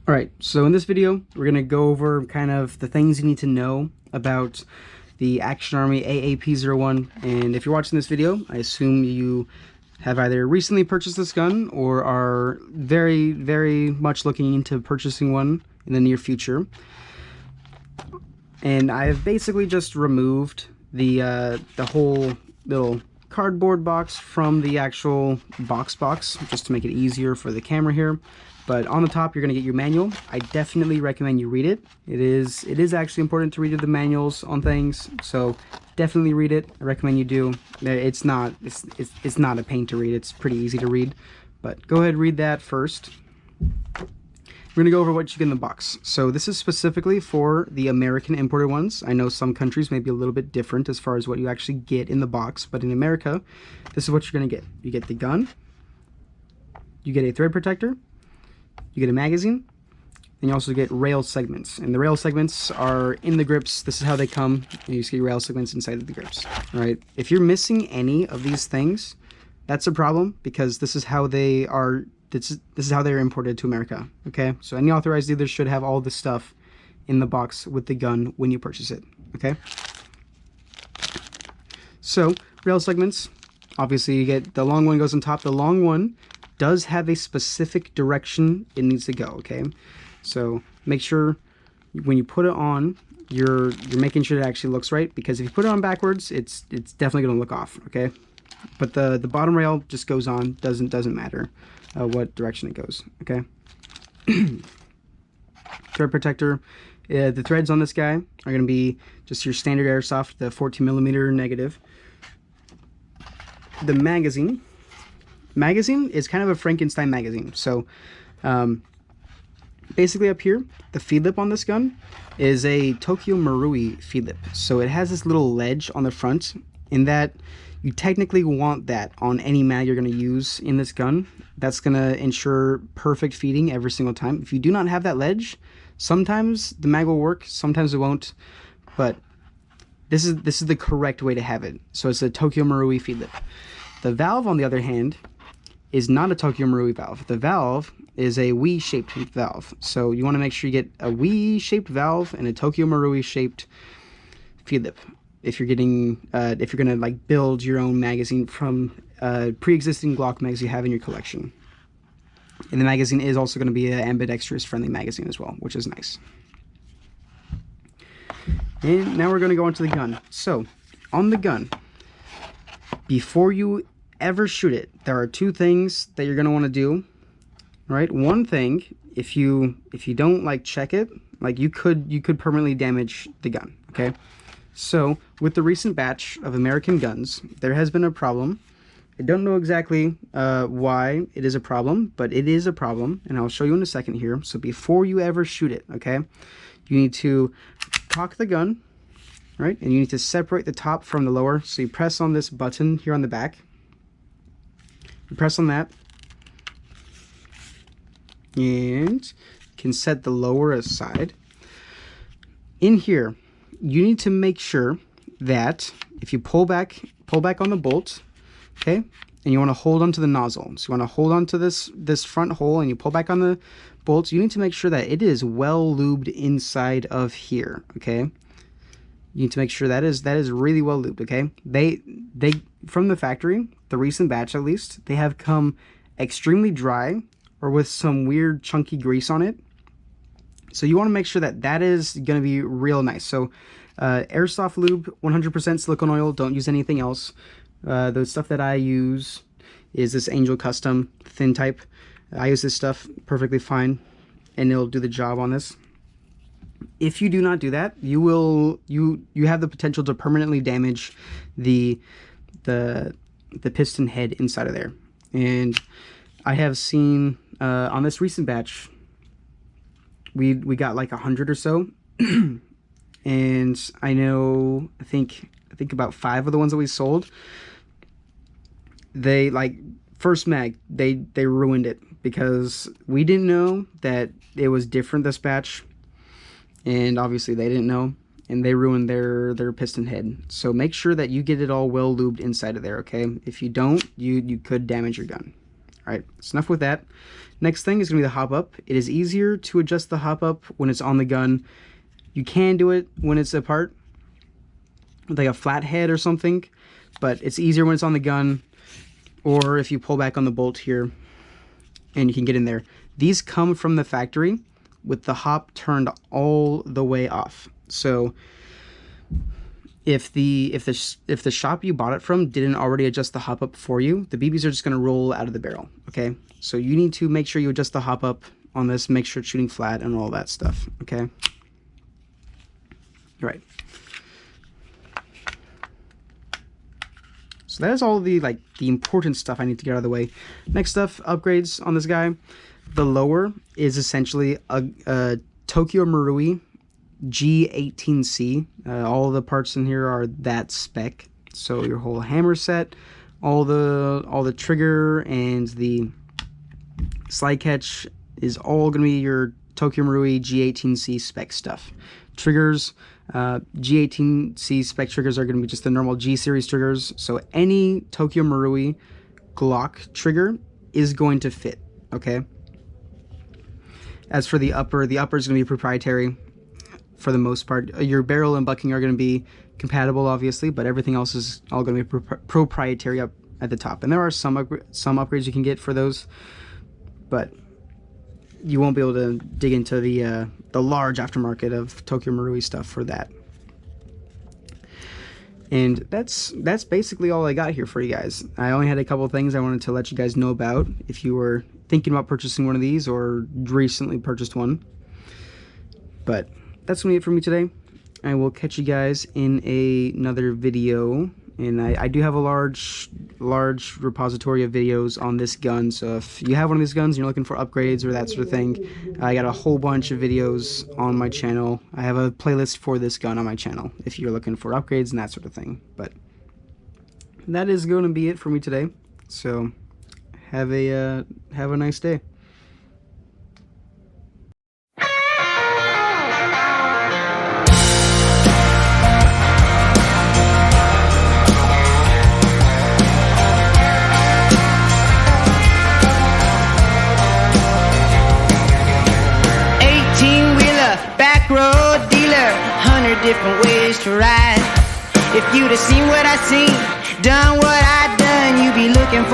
Alright, so in this video, we're going to go over kind of the things you need to know about the Action Army AAP-01. And if you're watching this video, I assume you have either recently purchased this gun or are very, very much looking into purchasing one in the near future. And I've basically just removed the whole little cardboard box from the actual box just to make it easier for the camera here. But on the top, you're going to get your manual. I definitely recommend you read it. It is actually important to read the manuals on things, so definitely read it. I recommend you do. It's not a pain to read. It's pretty easy to read, but go ahead, read that first. We're going to go over what you get in the box. So this is specifically for the American imported ones. I know some countries may be a little bit different as far as what you actually get in the box, but in America, this is what you're going to get. You get the gun, you get a thread protector, you get a magazine, and you also get rail segments. And the rail segments are in the grips. This is how they come. And you see rail segments inside of the grips. All right. If you're missing any of these things, that's a problem, because this is how they are. This is how they're imported to America. Okay. So any authorized dealer should have all this stuff in the box with the gun when you purchase it. Okay. So rail segments. Obviously, you get the long one goes on top. The long one does have a specific direction it needs to go, okay? So make sure when you put it on, you're making sure it actually looks right, because if you put it on backwards, it's definitely gonna look off, okay? But the bottom rail just goes on, doesn't matter what direction it goes, okay? Thread protector. The threads on this guy are gonna be just your standard Airsoft, the 14mm negative. The magazine is kind of a Frankenstein magazine. So basically up here, the feed lip on this gun is a Tokyo Marui feed lip. So it has this little ledge on the front, in that you technically want that on any mag you're going to use in this gun. That's going to ensure perfect feeding every single time. If you do not have that ledge, sometimes the mag will work, sometimes it won't, but this is the correct way to have it. So it's a Tokyo Marui feed lip. The valve, on the other hand, is not a Tokyo Marui valve. The valve is a Wii-shaped valve. So you want to make sure you get a Wii-shaped valve and a Tokyo Marui-shaped feed lip if you're getting, if you're gonna like build your own magazine from pre-existing Glock mags you have in your collection. And the magazine is also going to be an ambidextrous friendly magazine as well, which is nice. And now we're going to go into the gun. So on the gun, before you ever shoot it, there are two things that you're going to want to do, right? One thing, if you don't like check it, like you could permanently damage the gun, okay? So with the recent batch of American guns, there has been a problem. I don't know exactly why it is a problem, but it is a problem, and I'll show you in a second here. So before you ever shoot it, okay, you need to cock the gun, right? And you need to separate the top from the lower. So you press on this button here on the back. You press on that, and can set the lower aside. In here, you need to make sure that if you pull back on the bolt, okay, and you want to hold onto the nozzle. So you want to hold onto this front hole, and you pull back on the bolts. You need to make sure that it is well lubed inside of here, okay? You need to make sure that is really well lubed, okay? They from the factory, the recent batch at least, they have come extremely dry or with some weird chunky grease on it. So you want to make sure that is going to be real nice. So Airsoft Lube, 100% silicone oil. Don't use anything else. The stuff that I use is this Angel Custom thin type. I use this stuff perfectly fine, and it'll do the job on this. If you do not do that, you have the potential to permanently damage the piston head inside of there. And I have seen on this recent batch, we got like 100 or so, and I know I think about 5 of the ones that we sold, they like first mag they ruined it, because we didn't know that it was different this batch, and obviously they didn't know, and they ruined their piston head. So make sure that you get it all well lubed inside of there, okay? If you don't, you could damage your gun. All right, so enough with that. Next thing is going to be the hop up. It is easier to adjust the hop up when it's on the gun. You can do it when it's apart, like a flat head or something, but it's easier when it's on the gun, or if you pull back on the bolt here and you can get in there. These come from the factory with the hop turned all the way off. So if the shop you bought it from didn't already adjust the hop up for you, the BBs are just going to roll out of the barrel. Okay, so you need to make sure you adjust the hop up on this, make sure it's shooting flat and all that stuff. Okay, all right. So that is all the important stuff I need to get out of the way. Next stuff, upgrades on this guy. The lower is essentially a Tokyo Marui G18C. All the parts in here are that spec. So your whole hammer set, all the trigger and the slide catch is all going to be your Tokyo Marui G18C spec stuff. Triggers, G18C spec triggers are going to be just the normal G series triggers. So any Tokyo Marui Glock trigger is going to fit. Okay. As for the upper is going to be proprietary for the most part. Your barrel and bucking are going to be compatible, obviously, but everything else is all going to be proprietary up at the top. And there are some upgrades you can get for those, but you won't be able to dig into the large aftermarket of Tokyo Marui stuff for that. And that's basically all I got here for you guys. I only had a couple of things I wanted to let you guys know about if you were thinking about purchasing one of these or recently purchased one. But that's gonna be it for me today. I will catch you guys in another video. And I do have a large repository of videos on this gun, so if you have one of these guns and you're looking for upgrades or that sort of thing, I got a whole bunch of videos on my channel. I have a playlist for this gun on my channel if you're looking for upgrades and that sort of thing. But that is going to be it for me today, so have a nice day. Road dealer, 100 different ways to ride. If you'd have seen what I seen, done what I done, you'd be looking for